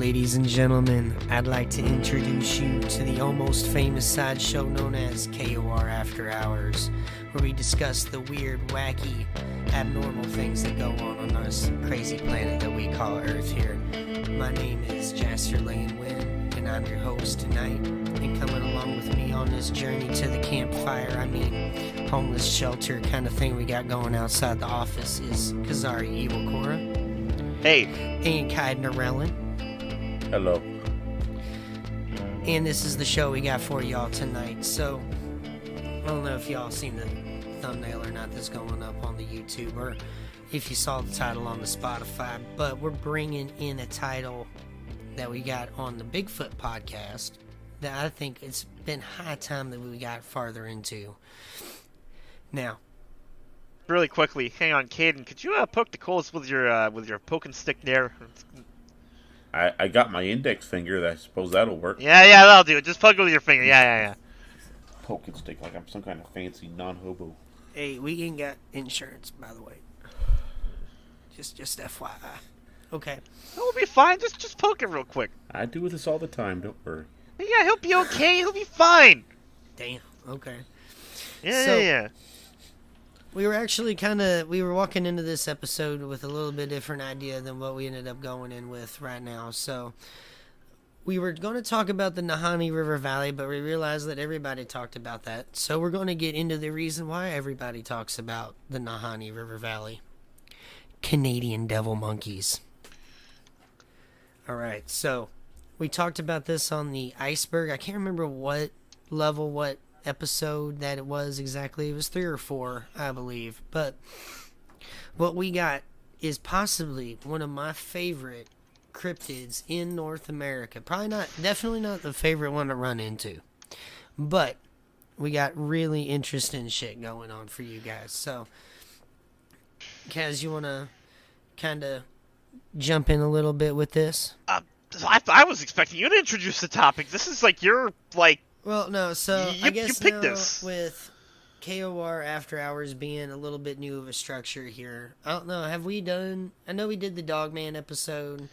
ladies and gentlemen, I'd like to introduce you to the almost famous sideshow known as KoR After Hours, where we discuss the weird, wacky, abnormal things that go on this crazy planet that we call Earth here. My name is Jasper Lane Wynn, and I'm your host tonight. And coming along with me on this journey to the campfire, homeless shelter kind of thing we got going outside the office, is Kazari Evil Cora. Hey. And Kaid Narellin. Hello. And this is the show we got for y'all tonight. So, I don't know if y'all seen the thumbnail or not that's going up on the YouTube, or if you saw the title on the Spotify, but we're bringing in a title that we got on the Bigfoot podcast that I think it's been high time that we got farther into. Now, really quickly, hang on, Caden. Could you poke the coals with your poking stick there? I got my index finger. I suppose that'll work. Yeah, that'll do it. Just poke it with your finger. Yeah. Poking stick like I'm some kind of fancy non-hobo. Hey, we ain't got insurance, by the way. Just FYI. Okay. It'll be fine. Just poke it real quick. I do this all the time. Don't worry. Yeah, he'll be okay. He'll be fine. Damn. Okay. Yeah. We were actually we were walking into this episode with a little bit different idea than what we ended up going in with right now. So we were going to talk about the Nahanni River Valley, but we realized that everybody talked about that. So we're going to get into the reason why everybody talks about the Nahanni River Valley. Canadian devil monkeys. Alright, so we talked about this on the iceberg. I can't remember what episode that it was exactly. It was 3 or 4, I believe. But what we got is possibly one of my favorite cryptids in North America. Definitely not the favorite one to run into. But we got really interesting shit going on for you guys. So, Kaz, you want to kind of jump in a little bit with this? I was expecting you to introduce the topic. This is like your, like... Well, no, so I guess you picked now this. With KoR After Hours being a little bit new of a structure here, I don't know, I know we did the Dogman episode.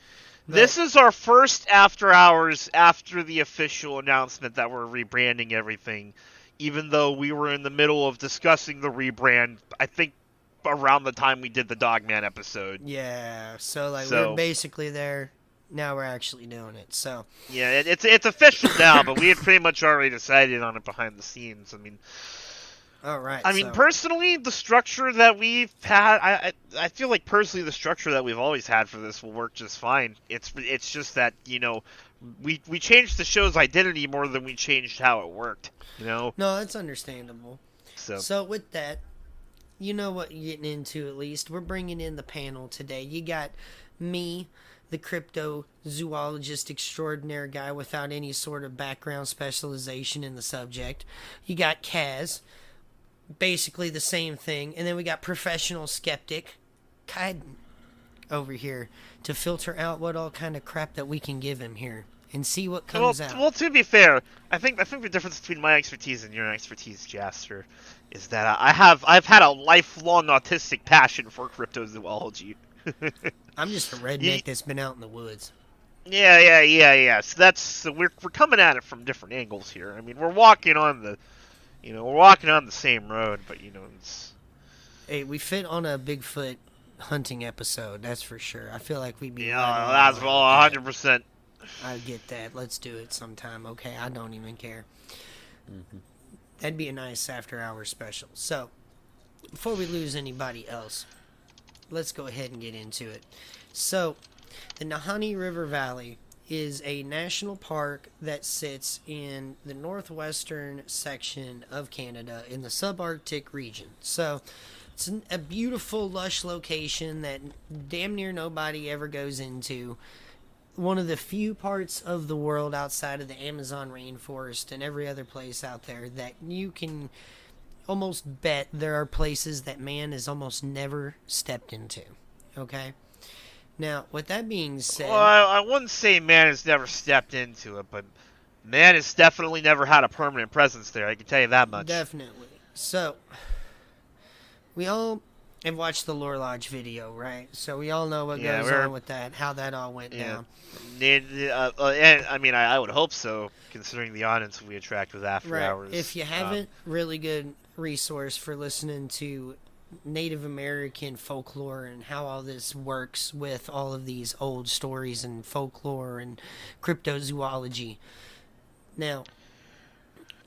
This is our first After Hours after the official announcement that we're rebranding everything, even though we were in the middle of discussing the rebrand, I think, around the time we did the Dogman episode. Yeah, so we're basically there. Now we're actually doing it, so... Yeah, it's official now, but we had pretty much already decided on it behind the scenes. Personally, the structure that we've had... I feel like, personally, the structure that we've always had for this will work just fine. It's just that, we changed the show's identity more than we changed how it worked, No, that's understandable. So with that, you know what you're getting into, at least. We're bringing in the panel today. You got me, the cryptozoologist extraordinaire guy without any sort of background specialization in the subject. You got Kaz, basically the same thing. And then we got professional skeptic Kaid over here to filter out what all kind of crap that we can give him here and see what comes out. Well, to be fair, I think the difference between my expertise and your expertise, Jasper, is that I've had a lifelong autistic passion for cryptozoology. I'm just a redneck that's been out in the woods. Yeah. So we're coming at it from different angles here. I mean, we're walking on the same road, but it's... Hey, we fit on a Bigfoot hunting episode, that's for sure. I feel like we'd be... Yeah, that's 100%. I get that. Let's do it sometime, okay? I don't even care. Mm-hmm. That'd be a nice after-hours special. So, before we lose anybody else, let's go ahead and get into it. So, the Nahanni River Valley is a national park that sits in the northwestern section of Canada in the subarctic region. So, it's a beautiful, lush location that damn near nobody ever goes into. One of the few parts of the world outside of the Amazon rainforest and every other place out there that you can almost bet there are places that man has almost never stepped into. Okay? Now, with that being said... Well, I wouldn't say man has never stepped into it, but man has definitely never had a permanent presence there. I can tell you that much. Definitely. So, we all have watched the Lore Lodge video, right? So we all know what Yeah, goes on with that, how that all went Yeah. down. And I mean, I would hope so, considering the audience we attract with After Right. Hours. If you haven't, really good resource for listening to Native American folklore and how all this works with all of these old stories and folklore and cryptozoology. Now,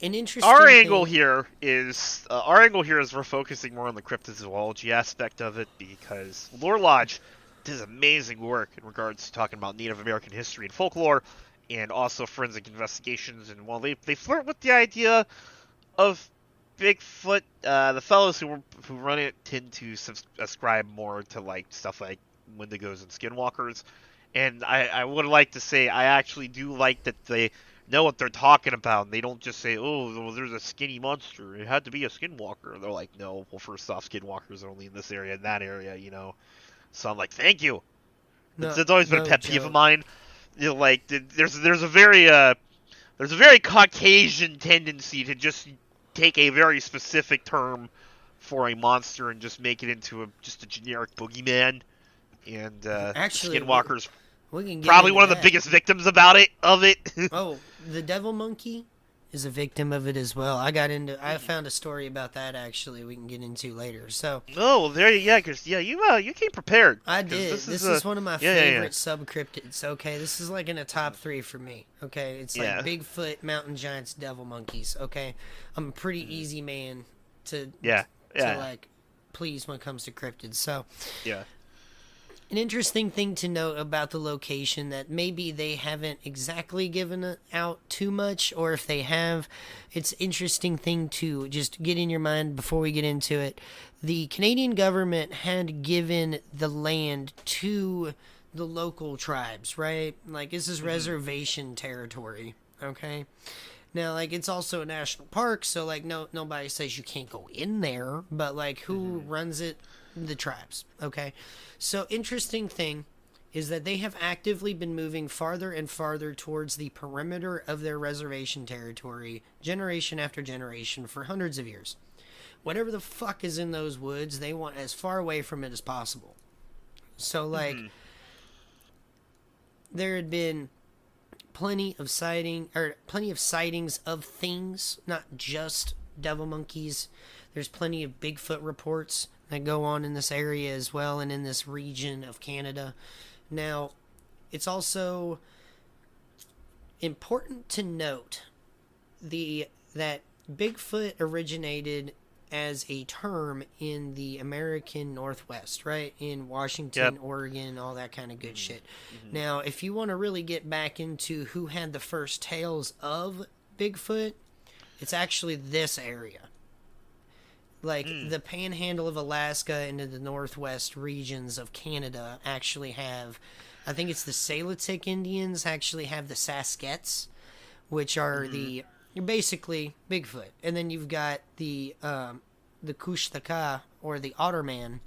an interesting our angle thing, here is we're focusing more on the cryptozoology aspect of it, because Lore Lodge does amazing work in regards to talking about Native American history and folklore, and also forensic investigations. And while they flirt with the idea of Bigfoot, the fellows who run it tend to ascribe more to like stuff like Wendigos and Skinwalkers. And I would like to say I actually do like that they know what they're talking about, and they don't just say, "Oh, well, there's a skinny monster. It had to be a skinwalker." They're like, "No, well, first off, skinwalkers are only in this area and that area, you know." So I'm like, "Thank you." no, It's always been a no pet peeve of joke. mine. You know, like there's a very Caucasian tendency to just take a very specific term for a monster and just make it into just a generic boogeyman. And Actually, Skinwalker's we can get probably into one of the that. biggest victims of it. Oh, the devil monkey is a victim of it as well. I found a story about that actually. We can get into later. So Oh, there you because you came prepared. I 'Cause did. This is one of my yeah, yeah, yeah. favorite subcryptids. Okay, this is like in a top 3 for me. Okay, it's like Yeah. Bigfoot, mountain giants, devil monkeys. Okay, I'm a pretty easy man to Yeah, yeah, to like please when it comes to cryptids. So yeah. an interesting thing to note about the location that maybe they haven't exactly given it out too much, or if they have, it's interesting thing to just get in your mind before we get into it. The Canadian government had given the land to the local tribes, right? Like this is reservation territory, okay? Now, like it's also a national park, so like nobody says you can't go in there, but like who runs it? The tribes, okay? So interesting thing is that they have actively been moving farther and farther towards the perimeter of their reservation territory, generation after generation, for hundreds of years. Whatever the fuck is in those woods, they want as far away from it as possible. So like there had been plenty of sightings of things, not just devil monkeys. There's plenty of Bigfoot reports that go on in this area as well and in this region of Canada. Now, it's also important to note that Bigfoot originated as a term in the American Northwest, right? In Washington, Yep. Oregon, all that kind of good shit. Now, if you want to really get back into who had the first tales of Bigfoot, it's actually this area. Like the panhandle of Alaska into the northwest regions of Canada actually have, I think it's the Salitic Indians actually have the Saskets, which are you're basically Bigfoot, and then you've got the Kushtaka or the Otterman,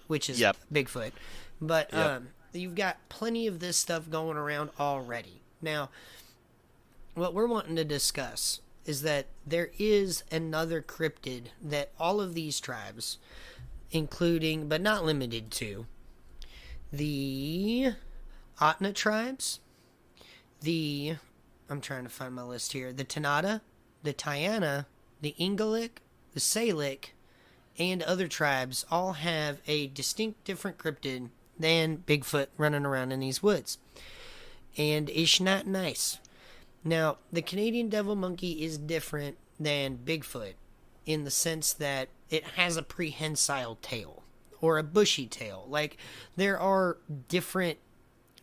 which is Yep. Bigfoot, but Yep. you've got plenty of this stuff going around already. Now, what we're wanting to discuss is that there is another cryptid that all of these tribes, including but not limited to the Atna tribes, I'm trying to find my list here, the Tanada, the Tayana, the Ingalik, the Salic, and other tribes all have a distinct different cryptid than Bigfoot running around in these woods. And it's not nice. Now, the Canadian devil monkey is different than Bigfoot in the sense that it has a prehensile tail or a bushy tail. Like, there are different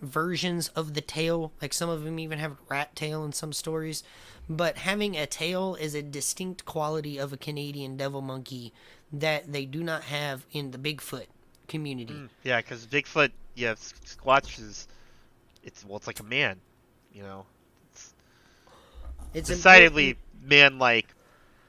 versions of the tail. Like, some of them even have a rat tail in some stories. But having a tail is a distinct quality of a Canadian devil monkey that they do not have in the Bigfoot community. Yeah, because Bigfoot, Squatch is, it's like a man, you know. It's Decidedly important- man-like,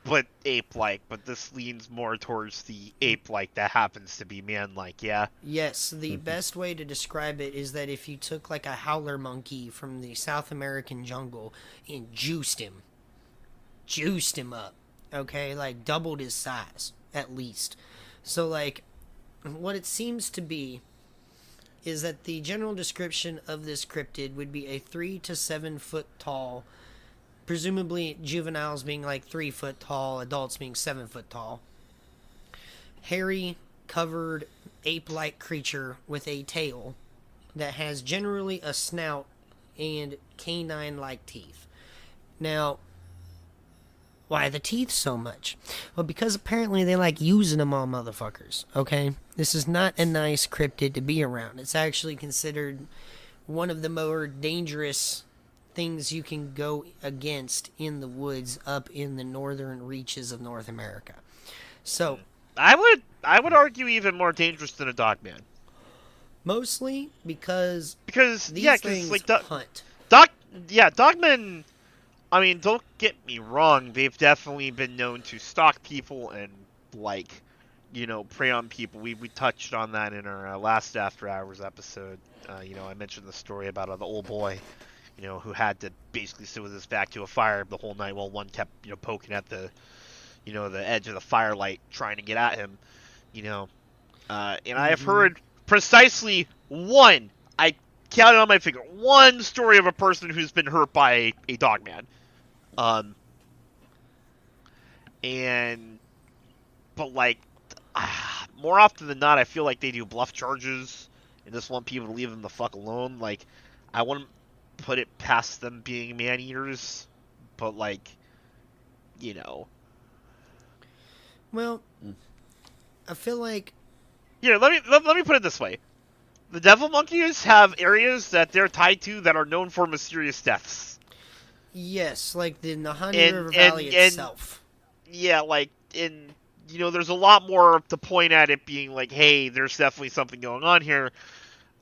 but ape-like. But this leans more towards the ape-like that happens to be man-like. Yeah. Yes, the best way to describe it is that if you took like a howler monkey from the South American jungle and juiced him up, okay, like doubled his size at least. So like what it seems to be is that the general description of this cryptid would be a 3 to 7 foot tall, presumably juveniles being like 3 foot tall, adults being 7 foot tall, hairy, covered, ape-like creature with a tail that has generally a snout and canine-like teeth. Now, why the teeth so much? Well, because apparently they like using them on motherfuckers, okay? This is not a nice cryptid to be around. It's actually considered one of the more dangerous things you can go against in the woods up in the northern reaches of North America. So, I would argue even more dangerous than a dogman. mostly because These things like hunt. dogmen. I mean, don't get me wrong. They've definitely been known to stalk people and prey on people. We touched on that in our last After Hours episode. I mentioned the story about the old boy, who had to basically sit with his back to a fire the whole night while one kept poking at the edge of the firelight trying to get at him. And I have heard precisely one. I counted on my finger one story of a person who's been hurt by a dogman. But more often than not, I feel like they do bluff charges and just want people to leave them the fuck alone. Like, I wouldn't put it past them being man eaters, but Well, I feel like let me put it this way: the devil monkeys have areas that they're tied to that are known for mysterious deaths. yes, like the Nahanni River Valley itself. Yeah, there's a lot more to point at it being like, hey, there's definitely something going on here.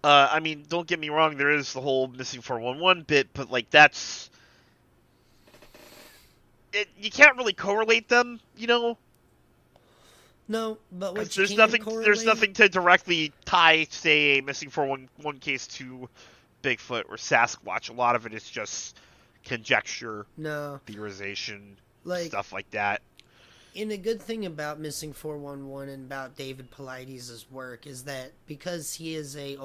I mean, don't get me wrong, there is the whole missing 411 bit, but that's it. You can't really correlate them, No, but what you there's can nothing. correlate... There's nothing to directly tie, say, a missing 411 case to Bigfoot or Sasquatch. A lot of it is just conjecture, theorization, stuff like that. And a good thing about Missing 411 and about David Paulides' work is that because he is a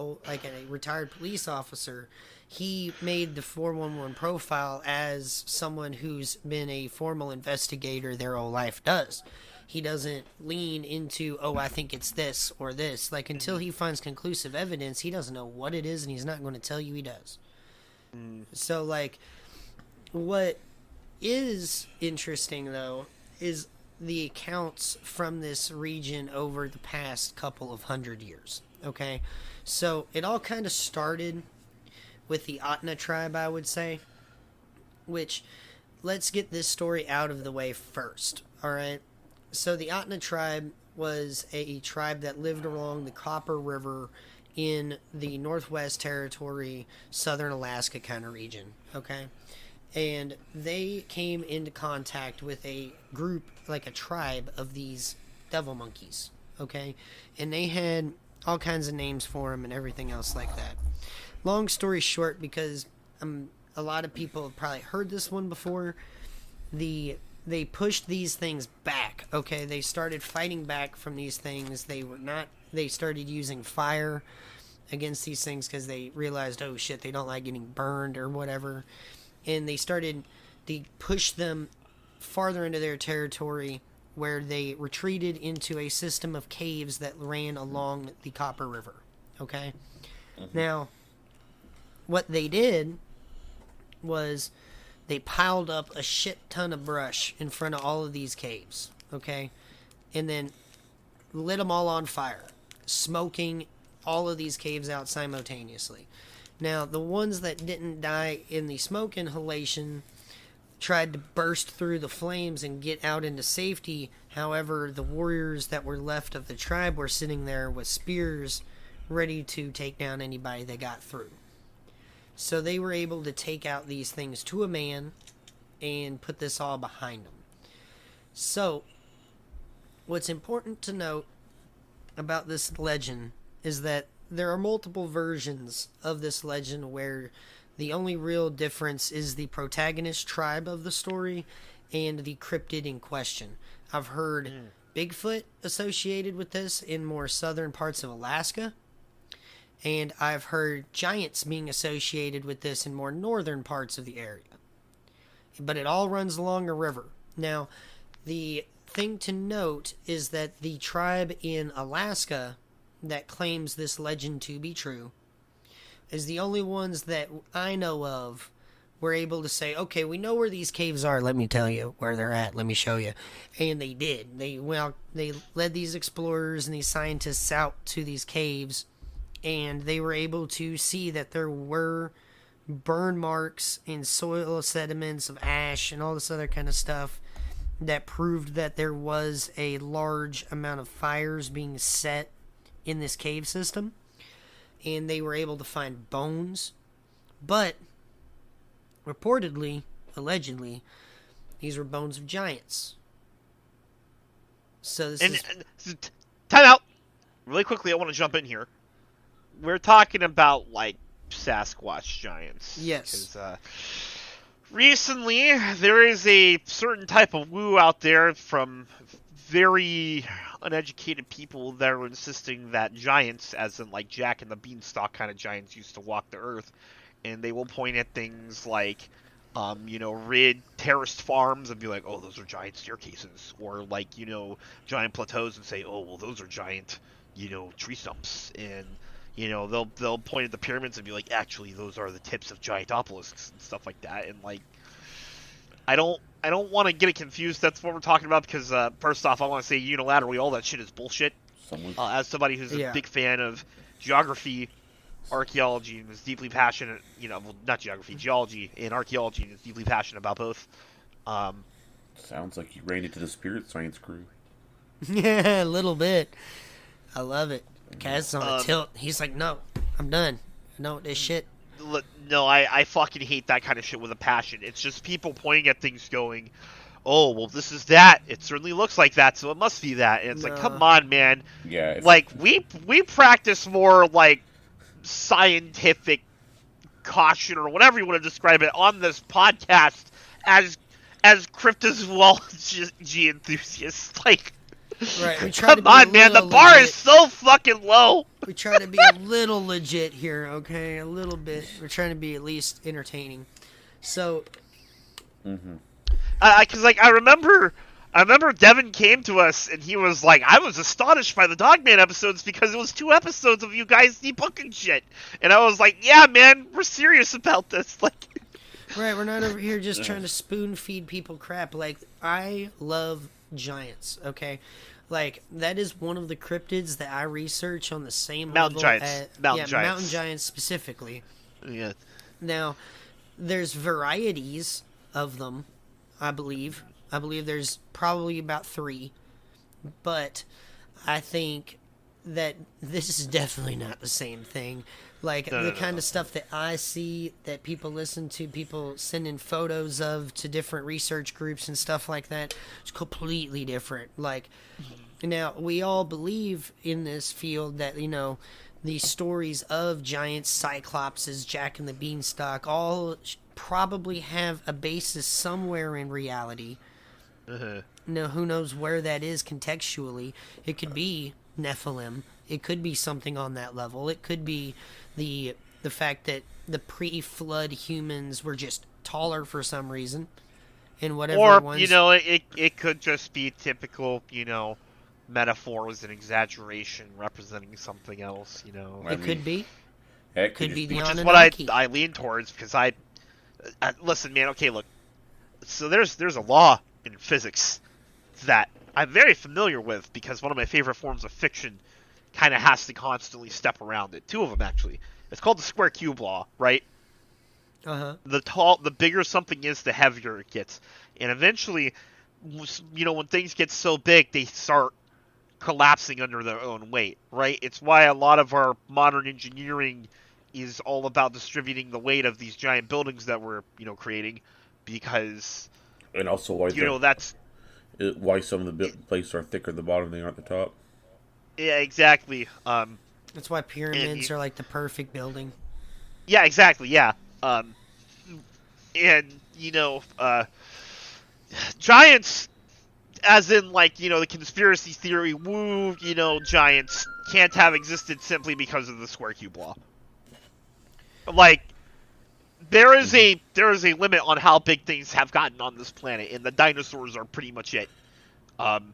retired police officer, he made the 411 profile as someone who's been a formal investigator their whole life does. He doesn't lean into, I think it's this or this. Until he finds conclusive evidence, he doesn't know what it is, and he's not going to tell you he does. So, what is interesting, though, is the accounts from this region over the past couple of 100 years. Okay? So, it all kind of started with the Atna tribe, I would say. Which, let's get this story out of the way first. Alright? So, the Atna tribe was a tribe that lived along the Copper River in the Northwest Territory, southern Alaska kind of region. Okay? And they came into contact with a group, a tribe of these devil monkeys, okay? And they had all kinds of names for them and everything else like that. Long story short, because a lot of people have probably heard this one before, they pushed these things back, okay? They started fighting back from these things. They started using fire against these things because they realized, oh shit, they don't like getting burned or whatever. And they pushed them farther into their territory where they retreated into a system of caves that ran along the Copper River. Okay? Now, what they did was they piled up a shit ton of brush in front of all of these caves. Okay? And then lit them all on fire, smoking all of these caves out simultaneously. Now, the ones that didn't die in the smoke inhalation tried to burst through the flames and get out into safety. However, the warriors that were left of the tribe were sitting there with spears ready to take down anybody they got through. So they were able to take out these things to a man and put this all behind them. So, what's important to note about this legend is that there are multiple versions of this legend where the only real difference is the protagonist tribe of the story and the cryptid in question. I've heard Bigfoot associated with this in more southern parts of Alaska. And I've heard giants being associated with this in more northern parts of the area. But it all runs along a river. Now, the thing to note is that the tribe in Alaska that claims this legend to be true is the only ones that I know of were able to say, okay, we know where these caves are. Let me tell you where they're at. Let me show you. And they did. They led these explorers and these scientists out to these caves, and they were able to see that there were burn marks in soil sediments of ash and all this other kind of stuff that proved that there was a large amount of fires being set in this cave system. And they were able to find bones. But reportedly, allegedly, these were bones of giants. So this is... Time out! Really quickly, I want to jump in here. We're talking about, like, Sasquatch giants. Yes. Because, recently, there is a certain type of woo out there from very uneducated people that are insisting that giants, as in, like, Jack and the Beanstalk kind of giants, used to walk the earth. And they will point at things like, rid terraced farms and be like, oh, those are giant staircases. Or, like, giant plateaus and say, oh, well, those are giant, tree stumps. And, they'll point at the pyramids and be like, actually, those are the tips of giant obelisks and stuff like that. And, like, I don't want to get it confused. That's what we're talking about because, first off, I want to say unilaterally, all that shit is bullshit. As somebody who's a big fan of geography, archaeology, and is deeply passionate, not geography, geology and archaeology, and is deeply passionate about both. Sounds like you ran into the spirit science crew. Yeah, a little bit. I love it. Kaz's on a tilt. He's like, no, I'm done. No, this shit. No, I fucking hate that kind of shit with a passion. It's just people pointing at things going, oh, well, this is that. It certainly looks like that, so it must be that. And it's like, come on, man. Yeah. Like, we practice more, like, scientific caution or whatever you want to describe it on this podcast as cryptozoology enthusiasts. Like, right, we try come on, man, the bar legit. is so fucking low. We try to be a little legit here, okay? A little bit. We're trying to be at least entertaining. So, because I remember Devin came to us and he was like, I was astonished by the Dogman episodes because it was 2 episodes of you guys debunking shit. And I was like, yeah, man, we're serious about this. Like, right, we're not over here just trying to spoon feed people crap. Like, I love giants, okay? Like, that is one of the cryptids that I research on the same mountain level giants. Mountain giants specifically. Yeah. Now, there's varieties of them, I believe. I believe there's probably about 3, but I think that this is definitely not the same thing. Like, the kind of stuff that I see that people listen to, people sending photos of to different research groups and stuff like that, it's completely different. Like, now, we all believe in this field that, the stories of giants, cyclopses, Jack and the Beanstalk, all probably have a basis somewhere in reality. Now, who knows where that is contextually? It could be Nephilim. It could be something on that level. It could be the fact that the pre-flood humans were just taller for some reason, and whatever. Or it could just be typical metaphors and exaggeration representing something else. It could be. It could be the which is Anunnaki. what I lean towards because I listen, man. Okay, look. So there's a law in physics that I'm very familiar with because one of my favorite forms of fiction kind of has to constantly step around it. 2 of them, actually. It's called the square cube law, right? The bigger something is, the heavier it gets. And eventually, when things get so big, they start collapsing under their own weight, right? It's why a lot of our modern engineering is all about distributing the weight of these giant buildings that we're, creating, because... And also why that's... why some of the places are thicker at the bottom than they are at the top. Yeah, exactly. That's why pyramids are like the perfect building. Yeah, exactly. Yeah. Giants. as in, like, the conspiracy theory, woo, giants can't have existed simply because of the square cube law. Like, there is a limit on how big things have gotten on this planet, and the dinosaurs are pretty much it. And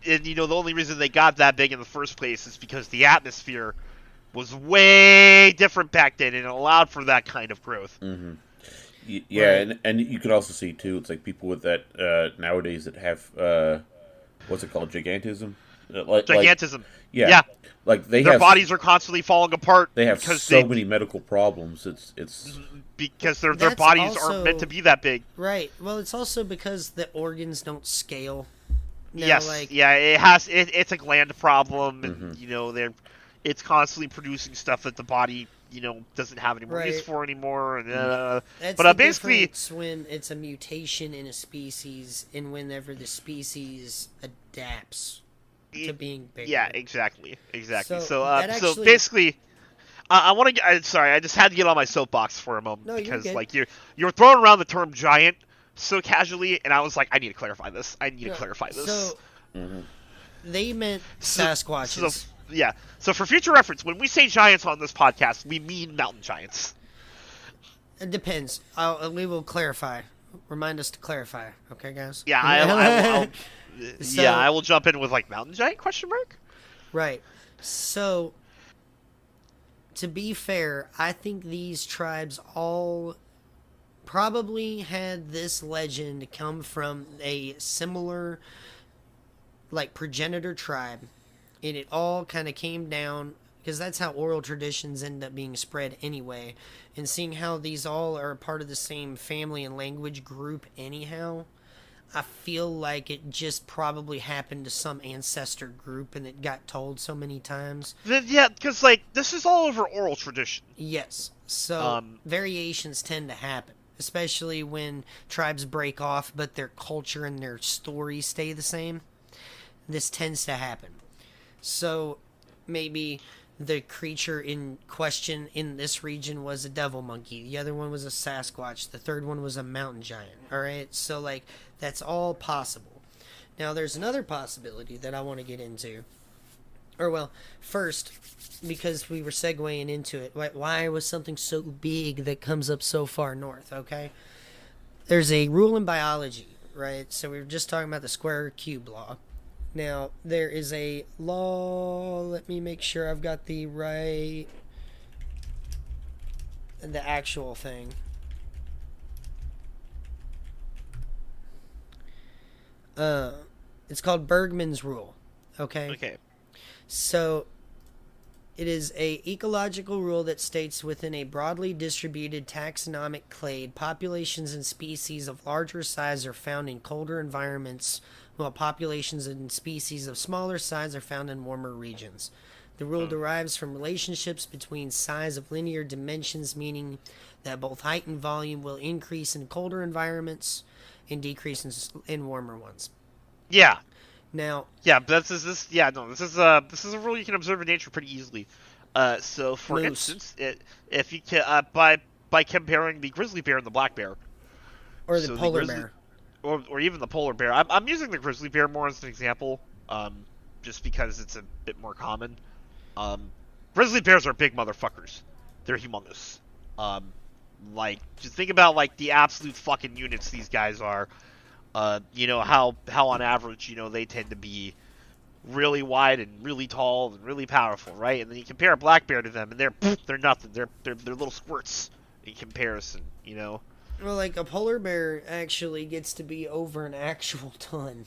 the only reason they got that big in the first place is because the atmosphere was way different back then, and it allowed for that kind of growth. Mm-hmm. Yeah, right. and you could also see too. It's like people with that nowadays that have what's it called, gigantism? Gigantism. Yeah. Like their bodies are constantly falling apart. They have so many medical problems. It's because their bodies aren't meant to be that big. Right. Well, it's also because the organs don't scale. Now, yes. It's a gland problem, and it's constantly producing stuff that the body doesn't have any more use for anymore. And, but basically, when it's a mutation in a species, and whenever the species adapts to being bigger. Yeah, exactly. So basically, I want to. Sorry, I just had to get on my soapbox for a moment because you're throwing around the term giant so casually, and I was like, I need to clarify this. So they meant Sasquatches. So for future reference, when we say giants on this podcast, we mean mountain giants. It depends. We will clarify. Remind us to clarify. Okay, guys? Yeah, I will jump in with, like, mountain giant, question mark? Right. So, to be fair, I think these tribes all probably had this legend come from a similar, like, progenitor tribe. And it all kind of came down, because that's how oral traditions end up being spread anyway. And seeing how these all are part of the same family and language group anyhow, I feel like it just probably happened to some ancestor group and it got told so many times. Yeah, because, like, this is all over oral tradition. Yes. So, variations tend to happen, especially when tribes break off, but their culture and their stories stay the same. This tends to happen. So, maybe the creature in question in this region was a devil monkey. The other one was a Sasquatch. The third one was a mountain giant. Alright? So, like, that's all possible. Now, there's another possibility that I want to get into. Or, well, first, because we were segueing into it, why was something so big that comes up so far north, okay? There's a rule in biology, right? So, we were just talking about the square cube law. Now, there is a law, let me make sure I've got the actual thing. It's called Bergman's Rule, okay? Okay. So, it is a ecological rule that states within a broadly distributed taxonomic clade, populations and species of larger size are found in colder environments, while populations and species of smaller size are found in warmer regions. The rule derives from relationships between size of linear dimensions, meaning that both height and volume will increase in colder environments and decrease in warmer ones. Yeah. Now. Yeah, but this is a rule you can observe in nature pretty easily. So, for instance, if you can, by comparing the grizzly bear and the black bear, or the polar bear. Or even the polar bear. I'm using the grizzly bear more as an example, just because it's a bit more common. Grizzly bears are big motherfuckers. They're humongous. Like, just think about, like, the absolute fucking units these guys are. How on average, they tend to be really wide and really tall and really powerful, right? And then you compare a black bear to them, and they're nothing. They're little squirts in comparison, Well, like, a polar bear actually gets to be over an actual ton.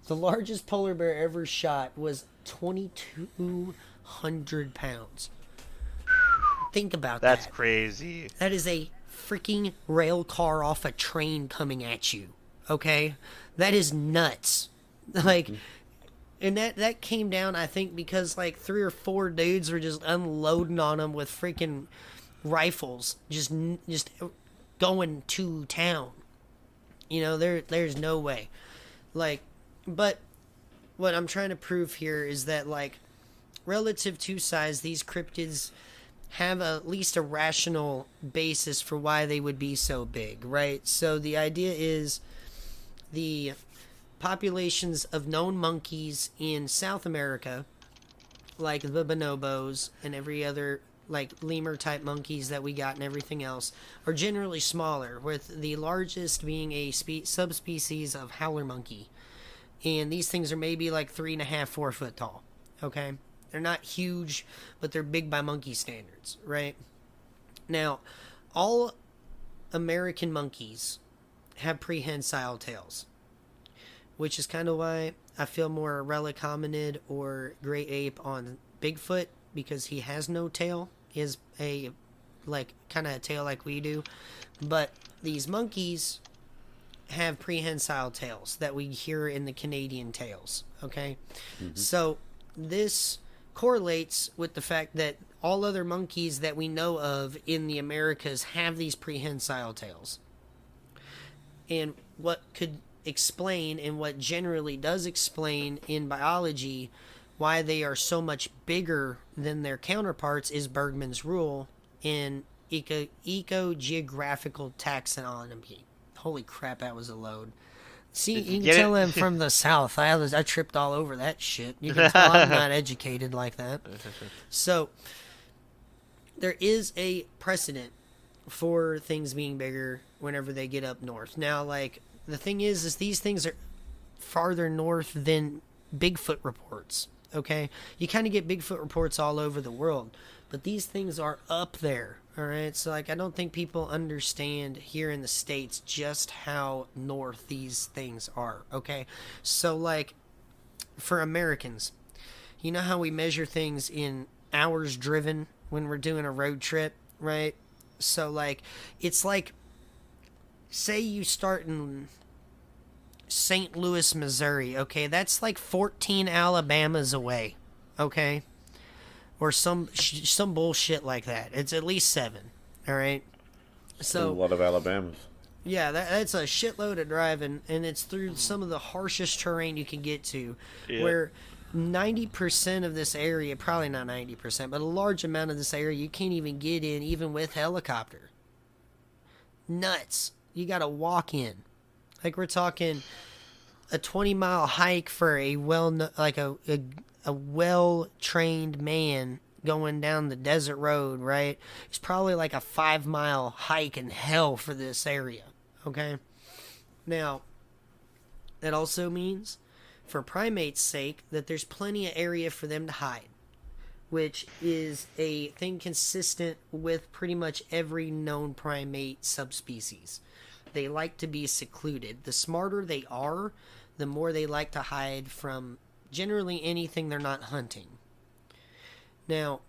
The largest polar bear ever shot was 2,200 pounds. Think about that. That's crazy. That is a freaking rail car off a train coming at you, okay? That is nuts. Like, and that came down, I think, because, like, 3 or 4 dudes were just unloading on them with freaking rifles. Just going to town. There's no way. Like, but what I'm trying to prove here is that, like, relative to size, these cryptids have at least a rational basis for why they would be so big, right? So the idea is the populations of known monkeys in South America, like the bonobos and every other like lemur type monkeys that we got and everything else, are generally smaller, with the largest being a subspecies of howler monkey. And these things are maybe like 3.5, 4 foot tall. Okay? They're not huge, but they're big by monkey standards, right? Now, all American monkeys have prehensile tails, which is kind of why I feel more relic hominid or great ape on Bigfoot, because he has no tail. He has a like kind of a tail like we do, but these monkeys have prehensile tails that we hear in the Canadian tales. Okay, so this correlates with the fact that all other monkeys that we know of in the Americas have these prehensile tails. And what could explain, and what generally does explain in biology, why they are so much bigger than their counterparts is Bergman's rule in ecogeographical taxonomy. Holy crap, that was a load. See, you can tell I'm from the South. I tripped all over that shit. You can tell I'm not educated like that. So, there is a precedent for things being bigger whenever they get up north. Now, like, the thing is these things are farther north than Bigfoot reports, okay? You kind of get Bigfoot reports all over the world, but these things are up there. All right, so like I don't think people understand here in the States just how north these things are, okay? So like for Americans, you know how we measure things in hours driven when we're doing a road trip, right? So like it's like say you start in St. Louis, Missouri, okay? That's like 14 Alabamas away, okay? Or some bullshit like that. It's at least 7. All right. So a lot of Alabamas. Yeah, that's a shitload of driving, and it's through some of the harshest terrain you can get to, where 90% of this area, probably not 90%, but a large amount of this area you can't even get in, even with helicopter. Nuts. You got to walk in. Like we're talking a 20-mile hike for a well-trained man going down the desert road, right? It's probably like a 5-mile hike in hell for this area, okay? Now, that also means, for primates' sake, that there's plenty of area for them to hide, which is a thing consistent with pretty much every known primate subspecies. They like to be secluded. The smarter they are, the more they like to hide from generally anything they're not hunting. Now,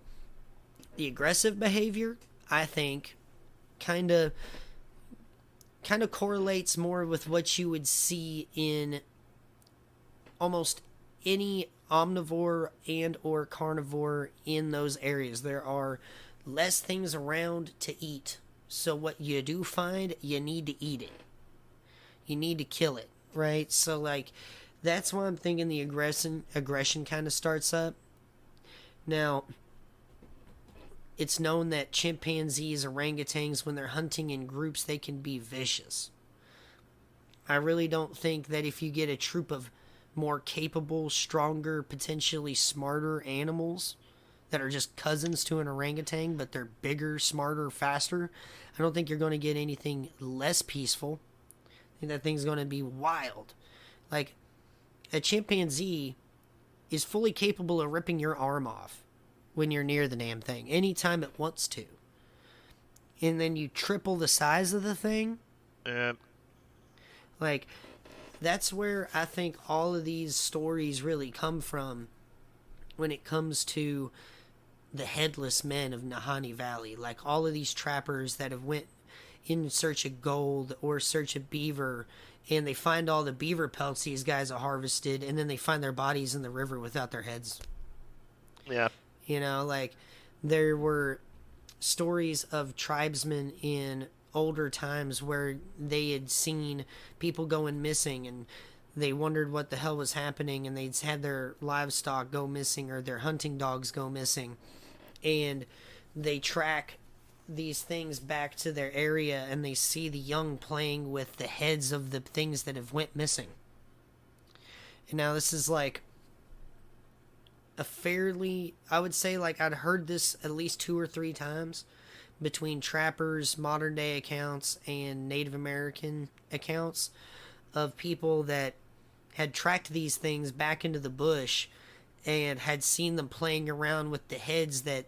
the aggressive behavior, I think, kind of correlates more with what you would see in almost any omnivore and or carnivore in those areas. There are less things around to eat. So what you do find, you need to eat it. You need to kill it, right? So like that's why I'm thinking the aggression kind of starts up. Now, it's known that chimpanzees, orangutans, when they're hunting in groups, they can be vicious. I really don't think that if you get a troop of more capable, stronger, potentially smarter animals that are just cousins to an orangutan, but they're bigger, smarter, faster, I don't think you're going to get anything less peaceful. I think that thing's going to be wild. Like, a chimpanzee is fully capable of ripping your arm off when you're near the damn thing, anytime it wants to. And then you triple the size of the thing. Like, that's where I think all of these stories really come from when it comes to the headless men of Nahanni Valley. Like, all of these trappers that have went in search of gold or search of beaver, and they find all the beaver pelts these guys have harvested, and then they find their bodies in the river without their heads. Yeah. You know, like, there were stories of tribesmen in older times where they had seen people going missing, and they wondered what the hell was happening, and they'd had their livestock go missing or their hunting dogs go missing, and they track these things back to their area, and they see the young playing with the heads of the things that have went missing. And now this is like a fairly, I would say, like, I'd heard this at least 2 or 3 times between trappers, modern day accounts, and Native American accounts of people that had tracked these things back into the bush and had seen them playing around with the heads that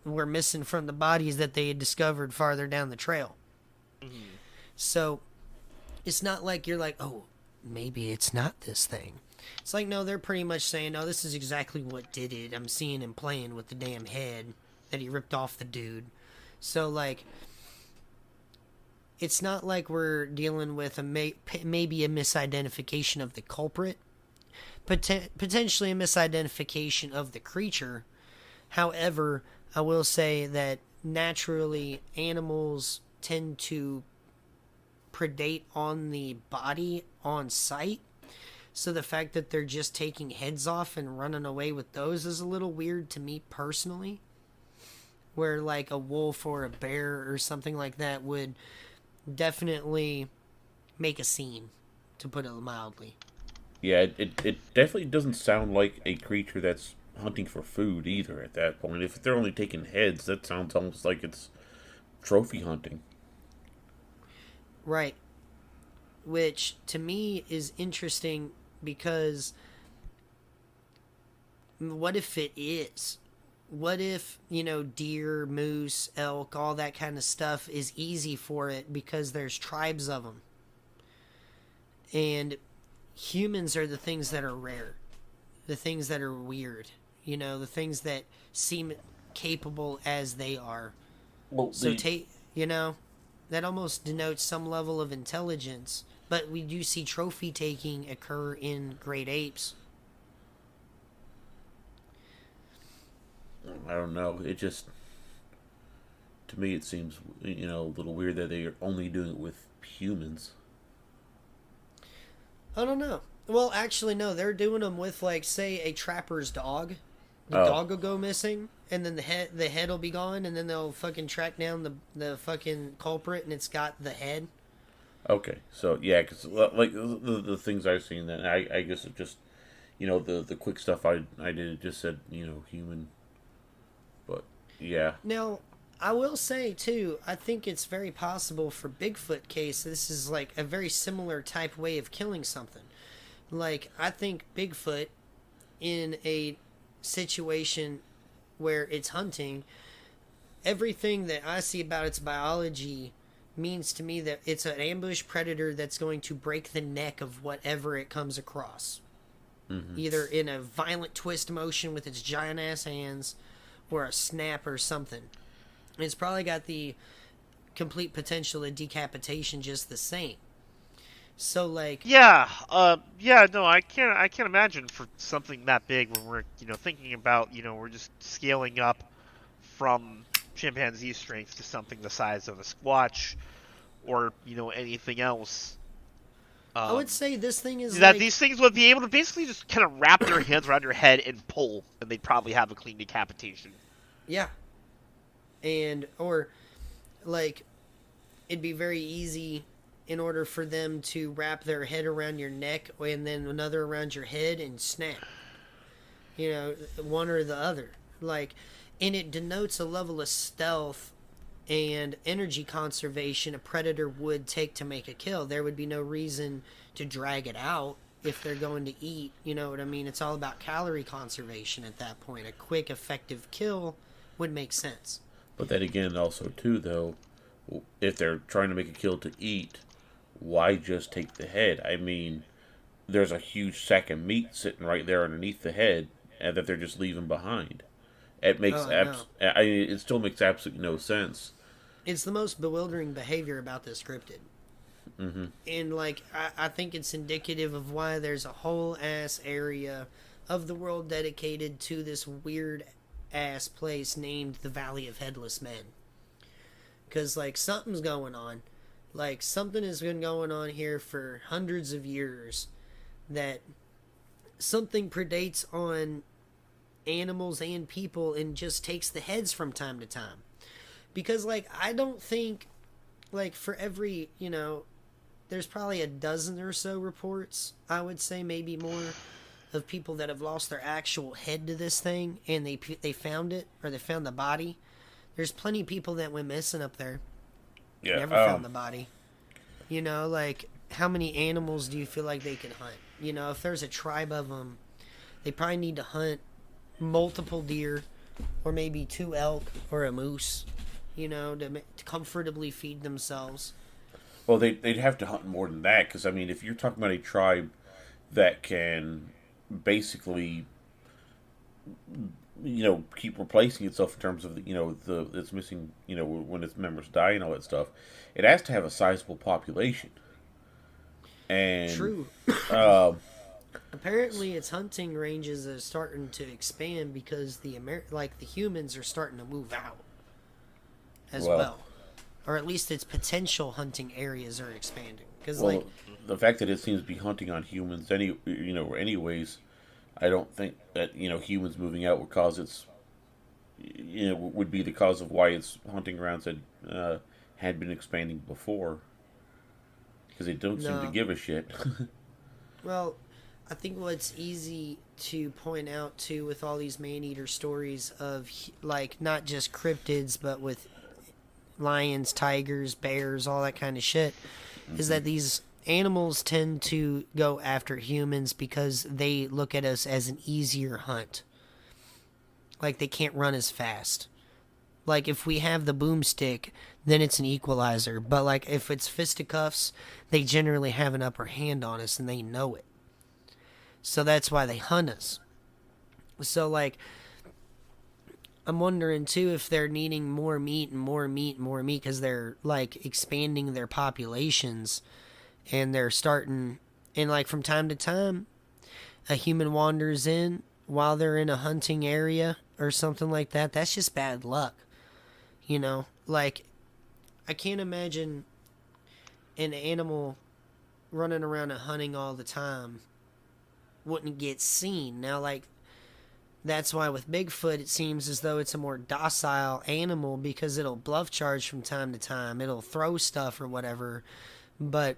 were missing from the bodies that they had discovered farther down the trail. Mm-hmm. So it's not like you're like, oh, maybe it's not this thing. It's like, no, they're pretty much saying, no, this is exactly what did it. I'm seeing him playing with the damn head that he ripped off the dude. So, like, it's not like we're dealing with maybe a misidentification of the culprit, potentially a misidentification of the creature. However, I will say that naturally animals tend to predate on the body on sight. So the fact that they're just taking heads off and running away with those is a little weird to me personally. Where like a wolf or a bear or something like that would definitely make a scene, to put it mildly. Yeah, it definitely doesn't sound like a creature that's hunting for food either at that point. If they're only taking heads, that sounds almost like it's trophy hunting. Right. Which, to me, is interesting because what if it is? What if, deer, moose, elk, all that kind of stuff is easy for it because there's tribes of them? And humans are the things that are rare. The things that are weird. The things that seem capable as they are. Well, that almost denotes some level of intelligence. But we do see trophy taking occur in great apes. I don't know. It just, to me, it seems, a little weird that they are only doing it with humans. I don't know. Well, actually, no. They're doing them with, like, say, a trapper's dog. The dog will go missing, and then the head will be gone, and then they'll fucking track down the fucking culprit, and it's got the head. Okay, so yeah, because like the things I've seen, then I guess it just, the quick stuff I did, it just said human, but yeah. Now, I will say too, I think it's very possible for Bigfoot case. This is like a very similar type way of killing something. Like, I think Bigfoot in a situation where it's hunting, everything that I see about its biology means to me that it's an ambush predator that's going to break the neck of whatever it comes across. Mm-hmm. Either in a violent twist motion with its giant ass hands or a snap or something. And it's probably got the complete potential of decapitation just the same. So like I can't imagine for something that big when we're thinking about we're just scaling up from chimpanzee strength to something the size of a squatch or anything else. I would say this thing is that these things would be able to basically just kind of wrap their hands around your head and pull, and they'd probably have a clean decapitation. Yeah, or like it'd be very easy in order for them to wrap their head around your neck and then another around your head and snap. One or the other. Like, and it denotes a level of stealth and energy conservation a predator would take to make a kill. There would be no reason to drag it out if they're going to eat. You know what I mean? It's all about calorie conservation at that point. A quick, effective kill would make sense. But then again, also, too, though, if they're trying to make a kill to eat, why just take the head? I mean, there's a huge sack of meat sitting right there underneath the head and that they're just leaving behind. It makes it still makes absolutely no sense. It's the most bewildering behavior about this cryptid. Mm-hmm. And like I think it's indicative of why there's a whole ass area of the world dedicated to this weird ass place named the Valley of Headless Men. Because like something's going on. Like something has been going on here for hundreds of years. That something predates on animals and people and just takes the heads from time to time. Because like I don't think like for every there's probably a dozen or so reports, I would say, maybe more, of people that have lost their actual head to this thing, and they found it, or they found the body. There's plenty of people that went missing up there. Yeah. Never found the body. You know, like, how many animals do you feel like they could hunt? You know, if there's a tribe of them, they probably need to hunt multiple deer, or maybe 2 elk, or a moose, you know, to comfortably feed themselves. Well, they'd have to hunt more than that, because, I mean, if you're talking about a tribe that can basically, you know, keep replacing itself in terms of, you know, it's missing, you know, when its members die and all that stuff, it has to have a sizable population. And True. Apparently, its hunting ranges are starting to expand because the humans are starting to move out as well. Or at least its potential hunting areas are expanding. Because, well, the fact that it seems to be hunting on humans, anyways, I don't think that, you know, humans moving out would cause its, you know, would be the cause of why its hunting grounds had been expanding before. Because they don't seem to give a shit. Well, I think what's easy to point out too with all these man-eater stories of, like, not just cryptids, but with lions, tigers, bears, all that kind of shit, is that these animals tend to go after humans because they look at us as an easier hunt. Like, they can't run as fast. Like, if we have the boomstick, then it's an equalizer. But, like, if it's fisticuffs, they generally have an upper hand on us, and they know it. So that's why they hunt us. So, like, I'm wondering, too, if they're needing more meat and more meat and more meat because they're, like, expanding their populations. And they're starting... And, like, from time to time, a human wanders in while they're in a hunting area or something like that. That's just bad luck. You know, like, I can't imagine an animal running around and hunting all the time wouldn't get seen. Now, like, that's why with Bigfoot it seems as though it's a more docile animal because it'll bluff charge from time to time. It'll throw stuff or whatever. But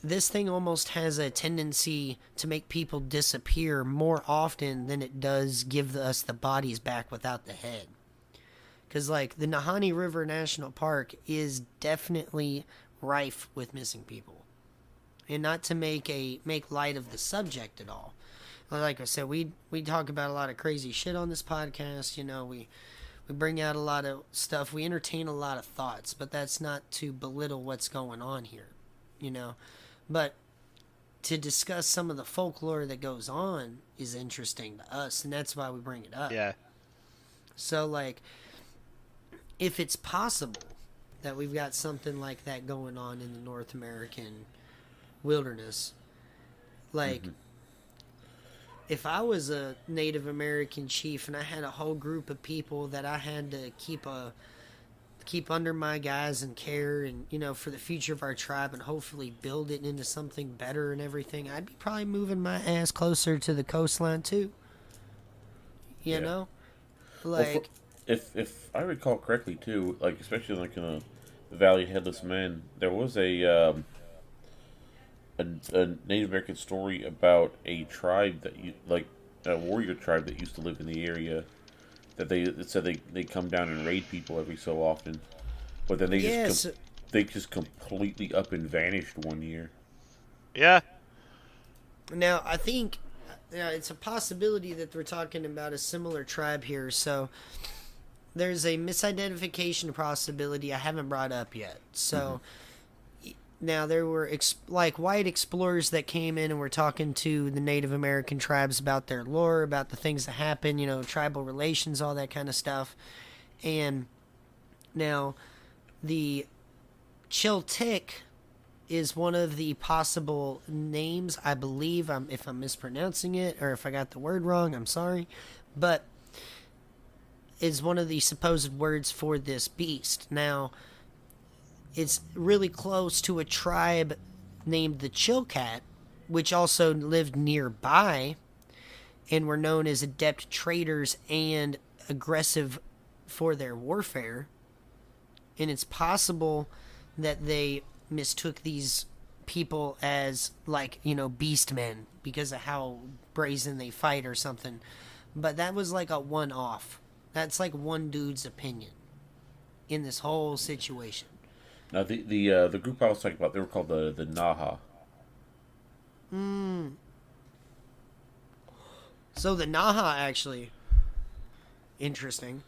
this thing almost has a tendency to make people disappear more often than it does give us the bodies back without the head. Because, like, the Nahanni River National Park is definitely rife with missing people. And not to make light of the subject at all. Like I said, we talk about a lot of crazy shit on this podcast. You know, we bring out a lot of stuff. We entertain a lot of thoughts. But that's not to belittle what's going on here. You know. But to discuss some of the folklore that goes on is interesting to us. And that's why we bring it up. Yeah. So, like... if it's possible that we've got something like that going on in the North American wilderness, like, if I was a Native American chief and I had a whole group of people that I had to keep under my guise and care and, you know, for the future of our tribe and hopefully build it into something better and everything, I'd be probably moving my ass closer to the coastline too. You know? Like... Well, if I recall correctly, too, like, especially like in the Valley of Headless Men, there was a Native American story about a tribe that a warrior tribe that used to live in the area that it said they come down and raid people every so often, but then they just completely up and vanished one year. Yeah. Now I think it's a possibility that we're talking about a similar tribe here, so. There's a misidentification possibility I haven't brought up yet. So, now there were white explorers that came in and were talking to the Native American tribes about their lore, about the things that happen, you know, tribal relations, all that kind of stuff. And now the Chiltic is one of the possible names, I believe. If I'm mispronouncing it or if I got the word wrong, I'm sorry. But is one of the supposed words for this beast. Now, it's really close to a tribe named the Chilcat, which also lived nearby and were known as adept traders and aggressive for their warfare. And it's possible that they mistook these people as like, beast men because of how brazen they fight or something. But that was like a one-off. That's like one dude's opinion in this whole situation. Now the group I was talking about, they were called the Naha. So the Naha actually interesting.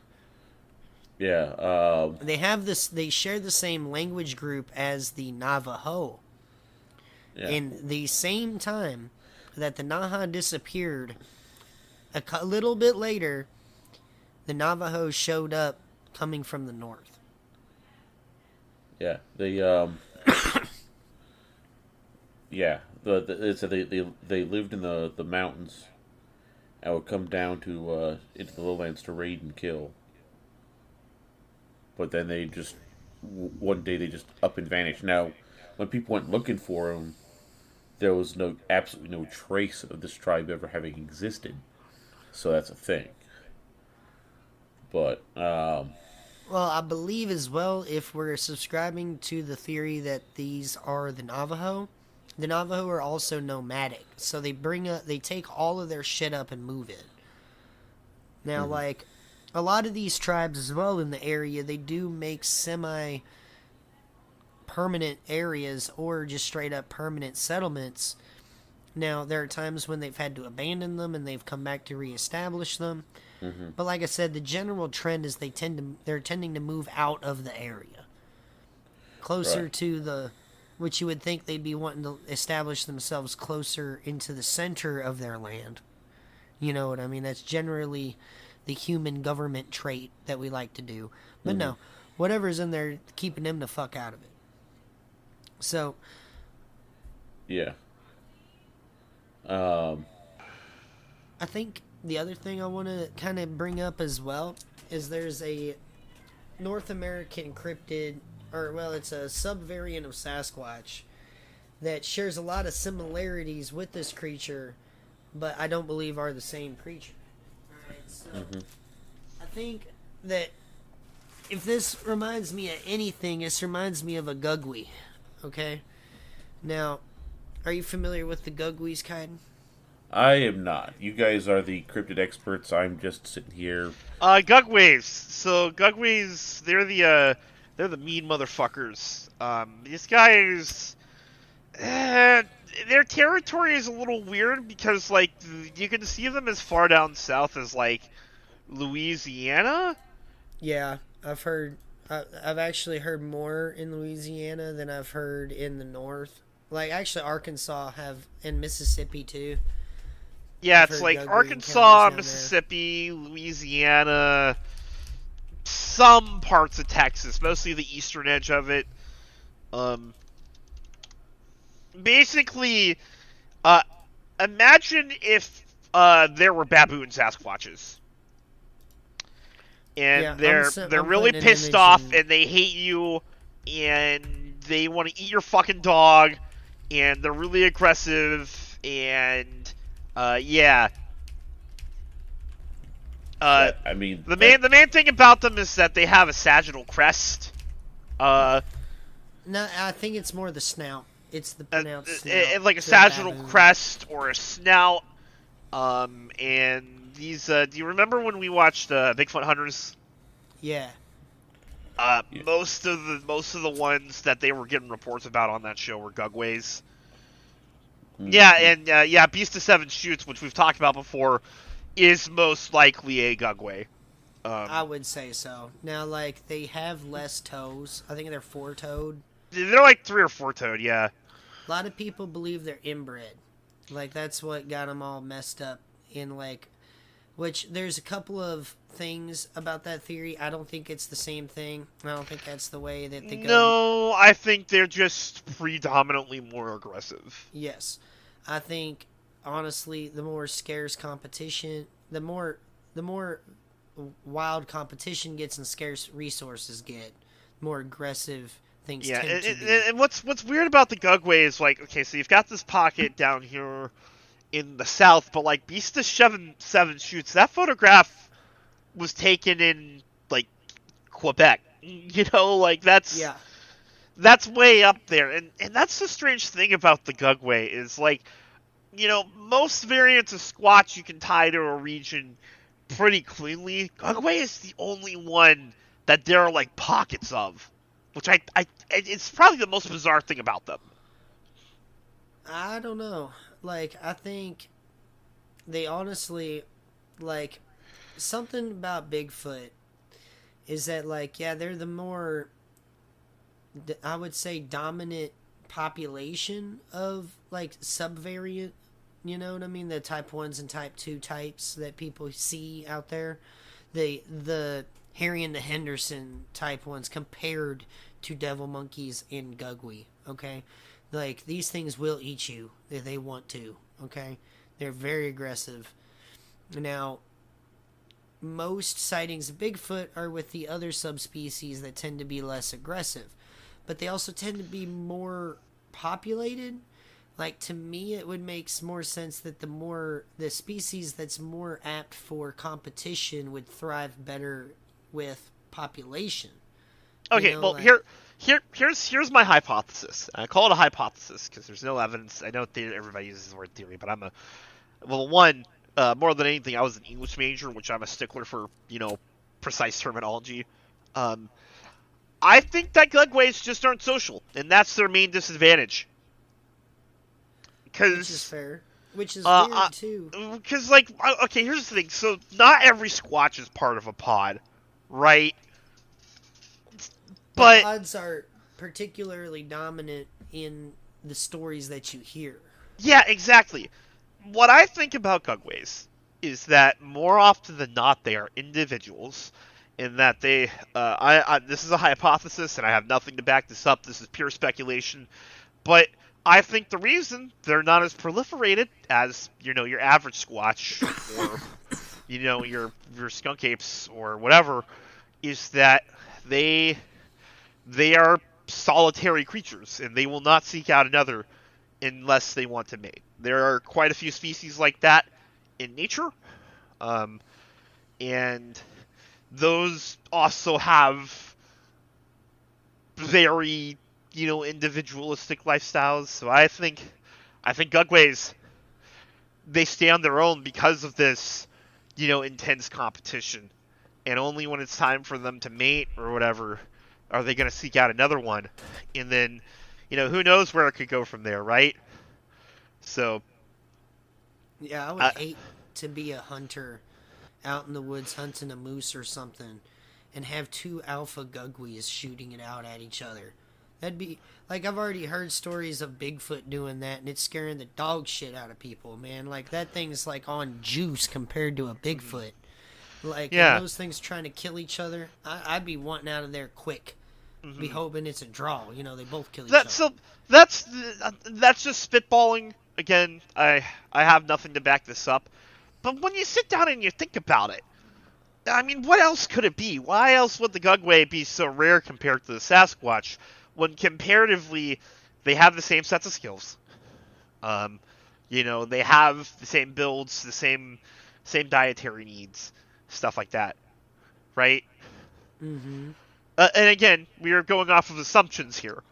Yeah. They have this. They share the same language group as the Navajo. Yeah. In the same time that the Naha disappeared, a little bit later, the Navajo showed up coming from the north. Yeah. They yeah. They lived in the mountains and would come down to into the lowlands to raid and kill. But then they just one day they just up and vanished. Now, when people went looking for them, there was absolutely no trace of this tribe ever having existed. So that's a thing. But well, I believe as well, if we're subscribing to the theory that these are the Navajo are also nomadic. So they take all of their shit up and move it. Now, like, a lot of these tribes as well in the area, they do make semi-permanent areas or just straight up permanent settlements. Now, there are times when they've had to abandon them and they've come back to reestablish them. But like I said, the general trend is they're tending to move out of the area. Closer to which you would think they'd be wanting to establish themselves closer into the center of their land. You know what I mean? That's generally the human government trait that we like to do. But no, whatever's in there, keeping them the fuck out of it. So. Yeah. I think the other thing I want to kind of bring up as well is there's a North American cryptid, it's a subvariant of Sasquatch that shares a lot of similarities with this creature, but I don't believe are the same creature. Alright, so I think that if this reminds me of anything, this reminds me of a gugwe. Okay? Now, are you familiar with the gugwe's kind? I am not. You guys are the cryptid experts. I'm just sitting here. Gugways. So Gugways, they're the mean motherfuckers. These guys, their territory is a little weird because like you can see them as far down south as like Louisiana. Yeah, I've actually heard more in Louisiana than I've heard in the north. Like actually, Arkansas and Mississippi too. Yeah, it's like Arkansas, Mississippi, Louisiana, some parts of Texas, mostly the eastern edge of it. Basically, imagine if there were baboon Sasquatches. And they're really pissed off, and they hate you, and they want to eat your fucking dog, and they're really aggressive, and... yeah. I mean, the main thing about them is that they have a sagittal crest. No, I think it's more the snout. It's the pronounced snout. Like a sagittal crest or a snout. And these. Do you remember when we watched Bigfoot Hunters? Yeah. Most of the ones that they were getting reports about on that show were gugways. Yeah, and Beast of Seven Shoots, which we've talked about before, is most likely a gugway. I would say so. Now, like, they have less toes. I think they're 4-toed. They're like 3 or 4-toed, yeah. A lot of people believe they're inbred. Like, that's what got them all messed up in, like... Which, there's a couple of things about that theory. I don't think it's the same thing. I don't think that's the way that they go. No, I think they're just predominantly more aggressive. Yes. I think, honestly, the more scarce competition, the more wild competition gets and scarce resources get, more aggressive things tend to be. And what's weird about the gugway is, like, okay, so you've got this pocket down here in the south, but, like, Beast of Seven Shoots, that photograph was taken in, like, Quebec. You know, like, that's... Yeah. that's way up there, and that's the strange thing about the Gugway is like, most variants of Squatch you can tie to a region pretty cleanly. Gugway is the only one that there are like pockets of, which it's probably the most bizarre thing about them. I don't know. Like, I think they honestly, like, something about Bigfoot is that, like, yeah, they're the more, I would say, dominant population of, like, subvariant, you know what I mean? The type 1s and type 2 types that people see out there. The Harry and the Henderson type ones compared to devil monkeys and Gugwe, okay? Like, these things will eat you if they want to, okay? They're very aggressive. Now, most sightings of Bigfoot are with the other subspecies that tend to be less aggressive. But they also tend to be more populated. Like, to me, it would make more sense that the species that's more apt for competition would thrive better with population. Okay, well, like, here's my hypothesis. I call it a hypothesis because there's no evidence. I know everybody uses the word theory, but more than anything, I was an English major, which I'm a stickler for, precise terminology. I think that Gugways just aren't social, and that's their main disadvantage. Which is fair. Which is weird, too. Because, okay, here's the thing. So, not every Squatch is part of a pod, right? But pods are particularly dominant in the stories that you hear. Yeah, exactly. What I think about Gugways is that more often than not, they are individuals, in that they. This is a hypothesis, and I have nothing to back this up. This is pure speculation, but I think the reason they're not as proliferated as your average Squatch or your skunk apes or whatever is that they are solitary creatures, and they will not seek out another unless they want to mate. There are quite a few species like that in nature, and those also have very, individualistic lifestyles. So I think Gugways, they stay on their own because of this, intense competition, and only when it's time for them to mate or whatever are they going to seek out another one, and then, who knows where it could go from there, right? So, yeah, I would hate to be a hunter out in the woods hunting a moose or something and have two alpha Gugwees shooting it out at each other. That'd be, like, I've already heard stories of Bigfoot doing that, and it's scaring the dog shit out of people, man. Like, that thing's, like, on juice compared to a Bigfoot. Like, and those things trying to kill each other, I'd be wanting out of there quick. Mm-hmm. Be hoping it's a draw. They both kill each other. So that's just spitballing. Again, I have nothing to back this up. But when you sit down and you think about it, I mean, what else could it be? Why else would the Gugway be so rare compared to the Sasquatch when comparatively they have the same sets of skills? They have the same builds, the same dietary needs, stuff like that, right? Mm-hmm. And again, we are going off of assumptions here,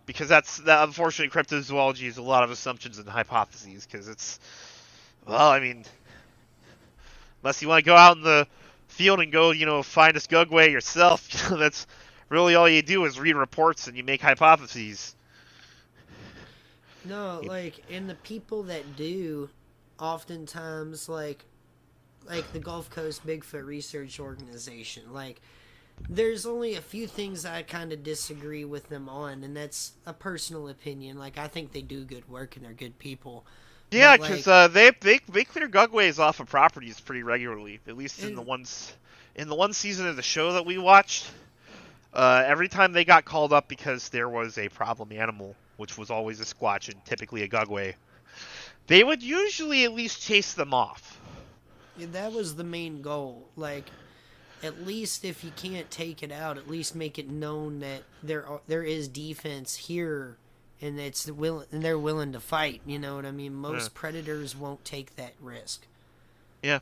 because unfortunately, cryptozoology is a lot of assumptions and hypotheses. Because it's, well, I mean, unless you want to go out in the field and go, find a Gugway yourself, that's really all you do is read reports and you make hypotheses. No, and the people that do, oftentimes, like the Gulf Coast Bigfoot Research Organization, there's only a few things I kind of disagree with them on, and that's a personal opinion. I think they do good work and they're good people. Yeah, because they clear Gugways off of properties pretty regularly. At least in the one season of the show that we watched. Every time they got called up because there was a problem animal, which was always a Squatch and typically a Gugway, they would usually at least chase them off. Yeah, that was the main goal. At least if you can't take it out, at least make it known that there is defense here, and they're willing to fight. You know what I mean? Most predators won't take that risk. Yeah.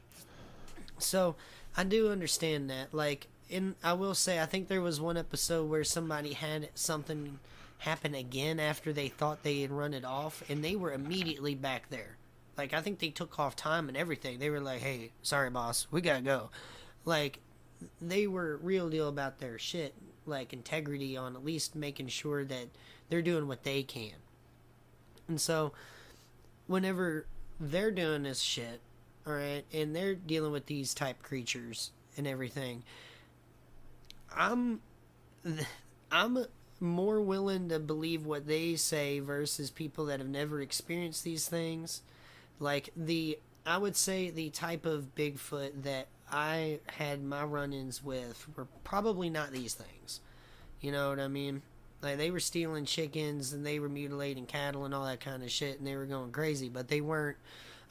So I do understand that. and I will say, I think there was one episode where somebody had something happen again after they thought they had run it off, and they were immediately back there. Like, I think they took off time and everything. They were like, hey, sorry, boss, we gotta go. Like, they were real deal about their shit, like integrity on at least making sure that they're doing what they can. And so, whenever they're doing this shit, alright, and they're dealing with these type creatures and everything, I'm more willing to believe what they say versus people that have never experienced these things. Like, I would say the type of Bigfoot that I had my run-ins with were probably not these things. You know what I mean? Like, they were stealing chickens and they were mutilating cattle and all that kind of shit, and they were going crazy, but they weren't.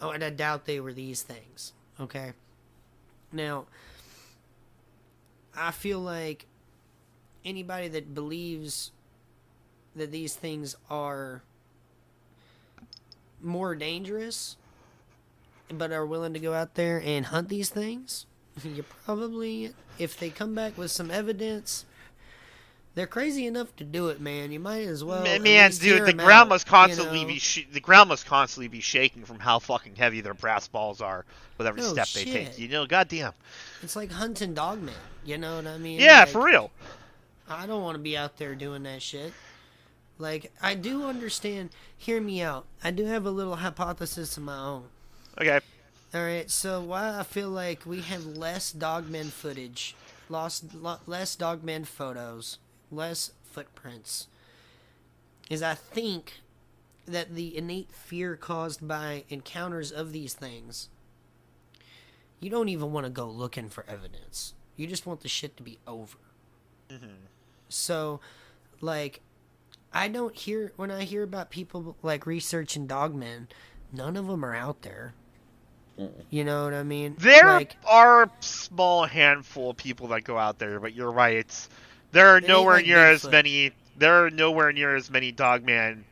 Oh, and I doubt they were these things. Okay? Now, I feel like anybody that believes that these things are more dangerous but are willing to go out there and hunt these things, you probably, if they come back with some evidence, they're crazy enough to do it, man. You might as well. Man, dude, the ground must constantly be the ground must constantly be shaking from how fucking heavy their brass balls are with every step they take. You know, goddamn. It's like hunting dogmen. You know what I mean? Yeah, like, for real. I don't want to be out there doing that shit. Like, I do understand. Hear me out. I do have a little hypothesis of my own. Okay. Alright, so why I feel like we have less dogmen footage, less dogmen photos, less footprints, is I think that the innate fear caused by encounters of these things, you don't even want to go looking for evidence. You just want the shit to be over. Mm-hmm. So, like, when I hear about people, like, researching dogmen, none of them are out there. You know what I mean? There are a small handful of people that go out there, but you're right. There are nowhere near as many dogman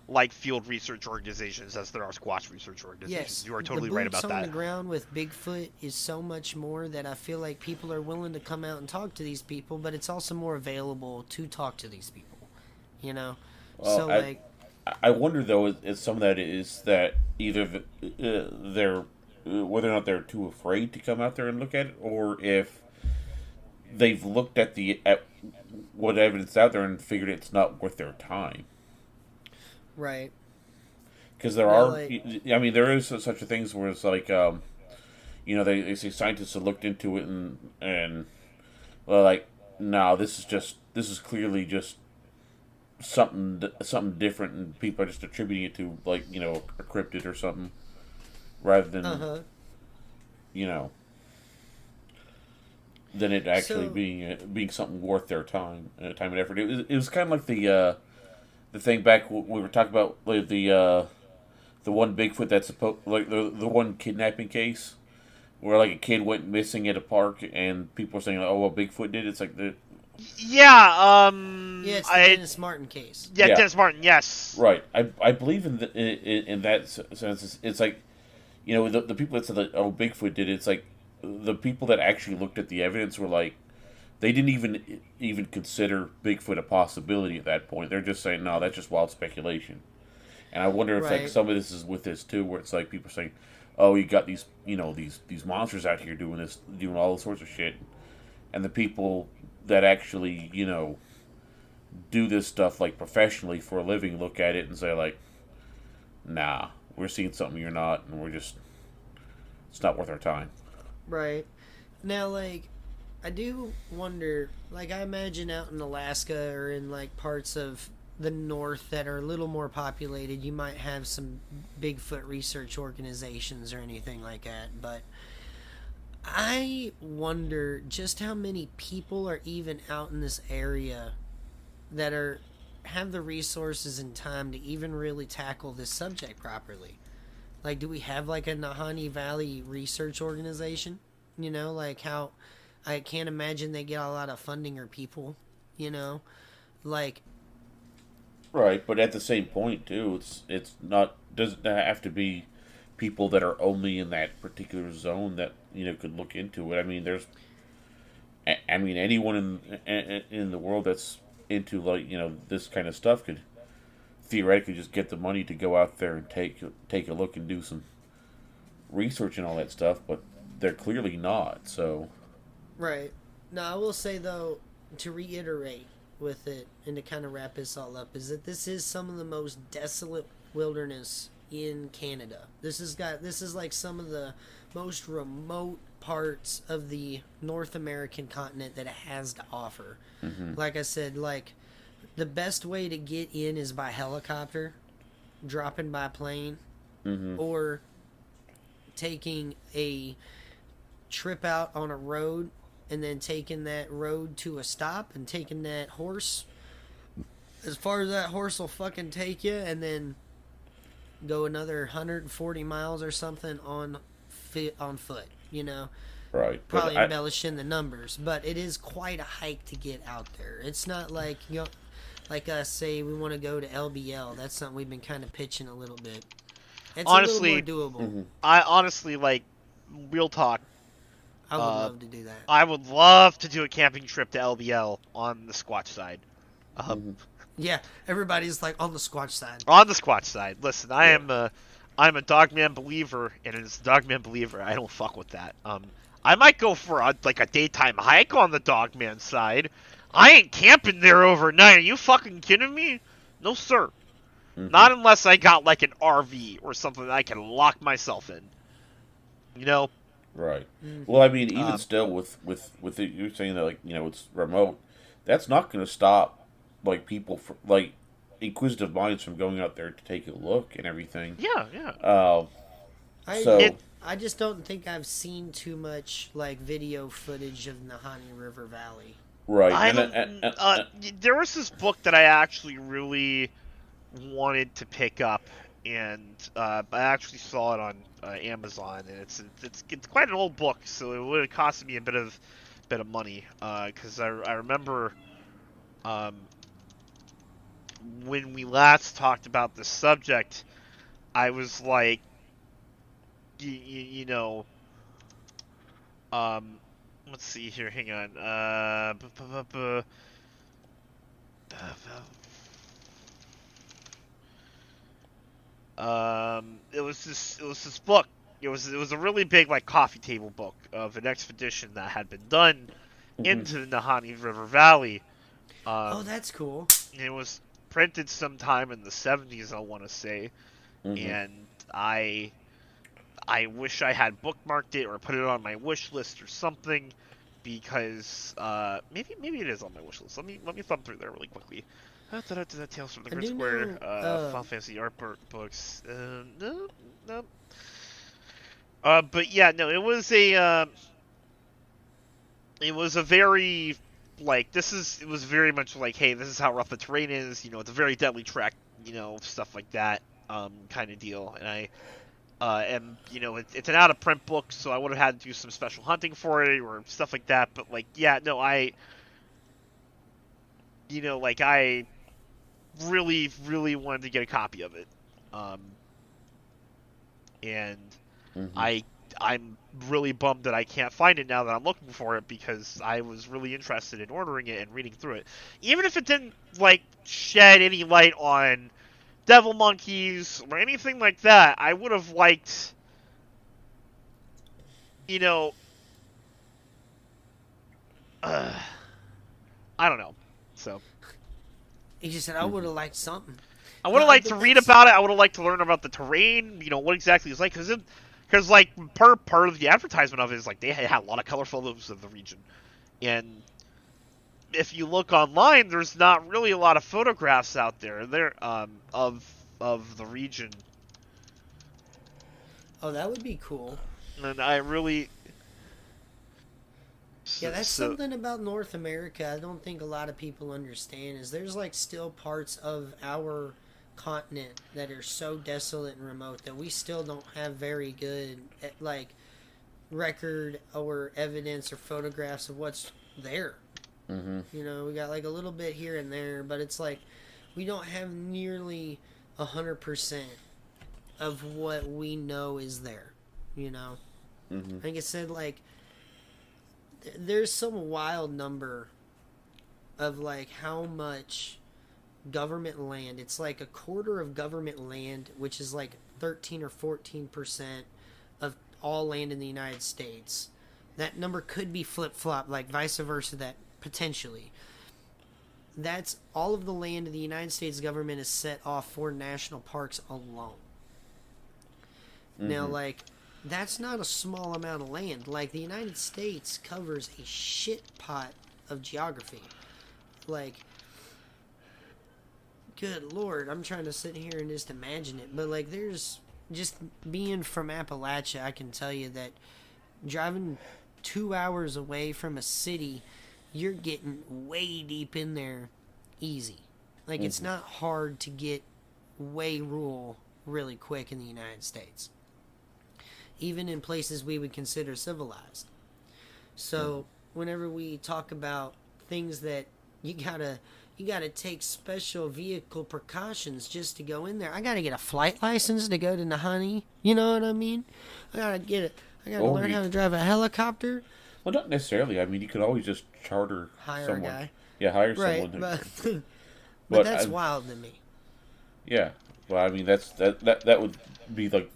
like field research organizations as there are Squatch research organizations. Yes, you are totally right about that. The boots on the ground with Bigfoot is so much more that I feel like people are willing to come out and talk to these people, but it's also more available to talk to these people. You know, I wonder though, is some of that is that either they're whether or not they're too afraid to come out there and look at it, or if they've looked at what evidence out there and figured it's not worth their time. Right. Because there is such a thing where it's like, they say scientists have looked into it and well, like, no, this is clearly just something different, and people are just attributing it to, like, a cryptid or something, rather than than it actually being something worth their time and effort. It was kind of like the thing back when we were talking about, like, the one Bigfoot that's supposed, like, the one kidnapping case where, like, a kid went missing at a park and people were saying, oh, well, Bigfoot did. It's like the yeah, it's the Dennis Martin case. Yeah, Dennis Martin, yes. Right. I believe in that sense. It's like, the people that said that, oh, Bigfoot did it, it's like the people that actually looked at the evidence were like, they didn't even consider Bigfoot a possibility at that point. They're just saying, no, that's just wild speculation. And I wonder if like some of this is with this too, where it's like people saying, oh, you got these these monsters out here doing all sorts of shit, and the people that actually do this stuff like professionally for a living look at it and say like, nah, we're seeing something you're not, and it's not worth our time. Right. Now, like, I do wonder, like, I imagine out in Alaska or in, like, parts of the north that are a little more populated, you might have some Bigfoot research organizations or anything like that, but I wonder just how many people are even out in this area that have the resources and time to even really tackle this subject properly. Like, do we have, like, a Nahanni Valley research organization? Like, how I can't imagine they get a lot of funding or people, like. Right, but at the same point too, it's not, doesn't have to be people that are only in that particular zone that could look into it. I mean, I mean, anyone in the world that's into, like, this kind of stuff could theoretically just get the money to go out there and take a look and do some research and all that stuff, but they're clearly not. So, Right. Now, I will say, though, to reiterate with it and to kind of wrap this all up, is that this is some of the most desolate wilderness in Canada. This is like some of the most remote parts of the North American continent that it has to offer. Like I said, like, the best way to get in is by helicopter, dropping by plane, or taking a trip out on a road and then taking that road to a stop and taking that horse as far as that horse will fucking take you, and then go another 140 miles or something on foot, right. Probably embellishing the numbers, but it is quite a hike to get out there. It's not like, like us say we want to go to LBL. That's something we've been kind of pitching a little bit. It's Honestly, a little more doable. I honestly, like, real talk, I would love to do that. I would love to do a camping trip to LBL on the Squatch side. Yeah, everybody's like on the Squatch side. On the Squatch side. Listen, I'm a Dogman believer, and as a Dogman believer, I don't fuck with that. I might go for a daytime hike on the Dogman side. I ain't camping there overnight. Are you fucking kidding me? No, sir. Not unless I got like an RV or something that I can lock myself in. Right. Well, I mean, even still, with it, you're saying that, like, it's remote. That's not going to stop, like, people like inquisitive minds from going out there to take a look and everything. Yeah. I just don't think I've seen too much like video footage of Nahanni River Valley. Right. There was this book that I actually really wanted to pick up, and I actually saw it on Amazon, and it's quite an old book, so it would have costed me a bit of money, because I remember when we last talked about this subject, I was like, let's see here, hang on, it was this book. It was a really big, like, coffee table book of an expedition that had been done into the Nahanni River Valley. That's cool. It was printed sometime in the 70s, I want to say, and I wish I had bookmarked it or put it on my wish list or something, because maybe it is on my wish list. Let me thumb through there really quickly. Tales from the Grid Square, Final Fantasy art books. No. But yeah, no, it was a very, like, it was very much like, hey, this is how rough the terrain is. It's a very deadly trek. Stuff like that, kind of deal. And it's an out of print book, so I would have had to do some special hunting for it or stuff like that. But, like, yeah, no, I really, really wanted to get a copy of it. I'm really bummed that I can't find it now that I'm looking for it, because I was really interested in ordering it and reading through it. Even if it didn't, like, shed any light on devil monkeys or anything like that, I would have liked, I don't know. So He just said, I would have liked something. I would have liked to read about it. I would have liked to learn about the terrain, what exactly it's like. Because, like, part of the advertisement of it is, like, they had a lot of color photos of the region. And if you look online, there's not really a lot of photographs out there of the region. Oh, that would be cool. And I really... Yeah, that's something about North America I don't think a lot of people understand, is there's, like, still parts of our continent that are so desolate and remote that we still don't have very good, like, record or evidence or photographs of what's there. We got, like, a little bit here and there, but it's like we don't have nearly 100% of what we know is there. Like I said, like, there's some wild number of like how much government land. It's like a quarter of government land, which is like 13 or 14% of all land in the United States. That number could be flip-flop, like vice versa, that potentially. That's all of the land the United States government is set off for national parks alone. Now, like, that's not a small amount of land. Like, the United States covers a shit pot of geography. Like, good lord, I'm trying to sit here and just imagine it. But, like, there's, just being from Appalachia, I can tell you that driving 2 hours away from a city, you're getting way deep in there easy. Like, it's not hard to get way rural really quick in the United States. Even in places we would consider civilized. So, whenever we talk about things that you gotta take special vehicle precautions just to go in there. I gotta get a flight license to go to Nahanni. You know what I mean? I gotta learn how to drive a helicopter. Well, not necessarily. I mean, you could always just Hire someone. a guy. Yeah, hire Right, someone. but that's wild to me. Yeah. Well, I mean, that would be like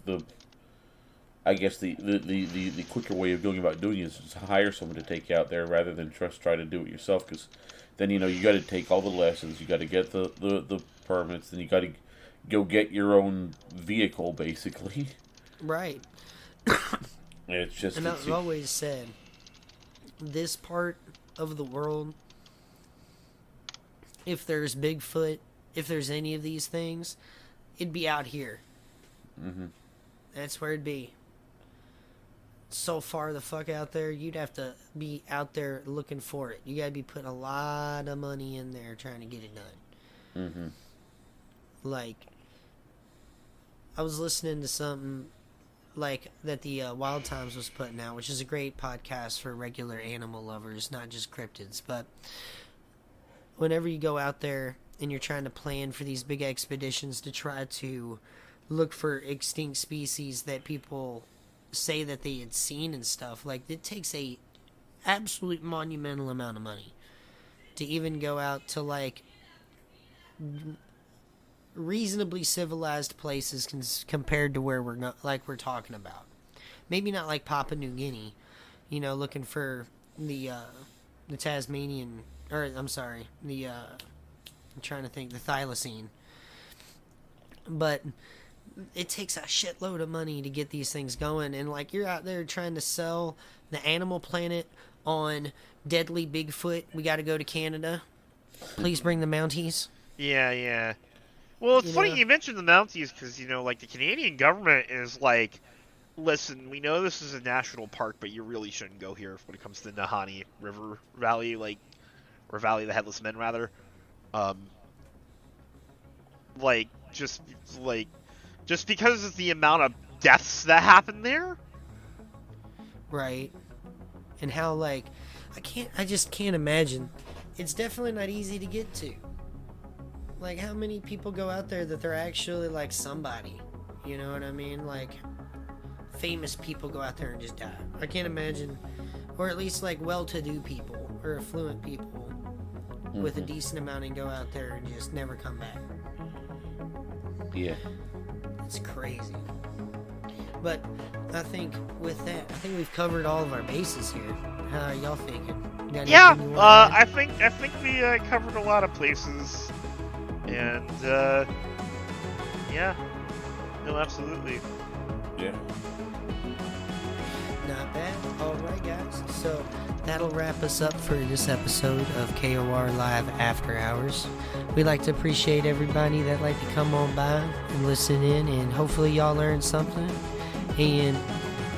I guess the quicker way of going about doing it is to hire someone to take you out there rather than just try to do it yourself, because then, you know, you got to take all the lessons, you got to get the permits, then you got to go get your own vehicle, basically. Right. It's just... And I've always said, this part of the world, if there's Bigfoot, if there's any of these things, it'd be out here. Mm-hmm. That's where it'd be. So far the fuck out there, you'd have to be out there looking for it. You gotta be putting a lot of money in there trying to get it done. Mm-hmm. Like, I was listening to something like that the Wild Times was putting out, which is a great podcast for regular animal lovers, not just cryptids. But whenever you go out there and you're trying to plan for these big expeditions to try to look for extinct species that people say that they had seen and stuff, like, it takes a absolute monumental amount of money to even go out to, like, reasonably civilized places compared to where we're not, like, we're talking about. Maybe not like Papua New Guinea, you know, looking for the Tasmanian, or I'm sorry, I'm trying to think, the thylacine. But it takes a shitload of money to get these things going, and like, you're out there trying to sell the Animal Planet on deadly Bigfoot. We got to go to Canada. Please bring the Mounties. Yeah. Well, it's funny you mentioned the Mounties, because, you know, like, the Canadian government is like, listen, we know this is a national park, but you really shouldn't go here when it comes to the Nahanni River Valley, like, or Valley of the Headless Men, rather. Just because of the amount of deaths that happen there. Right. And how, like, I just can't imagine. It's definitely not easy to get to. Like, how many people go out there that they're actually, like, somebody? You know what I mean? Like, famous people go out there and just die. I can't imagine. Or at least, like, well-to-do people or affluent people with a decent amount and go out there and just never come back. Yeah. It's crazy. But I think with that, I think we've covered all of our bases here. How are y'all thinking? Yeah, I think we covered a lot of places, and yeah, no, absolutely. Yeah. Not bad. All right, guys. So that'll wrap us up for this episode of KoR Live After Hours. We'd like to appreciate everybody that like to come on by and listen in, and hopefully y'all learned something. And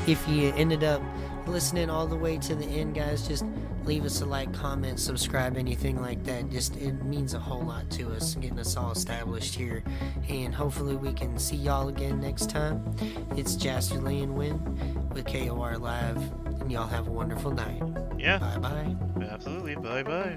if you ended up listening all the way to the end, guys, just leave us a like, comment, subscribe, anything like that. Just, it means a whole lot to us, getting us all established here. And hopefully we can see y'all again next time. It's Jasterly and Wynn with KoR Live, and y'all have a wonderful night. Yeah. Bye-bye. Absolutely. Bye-bye.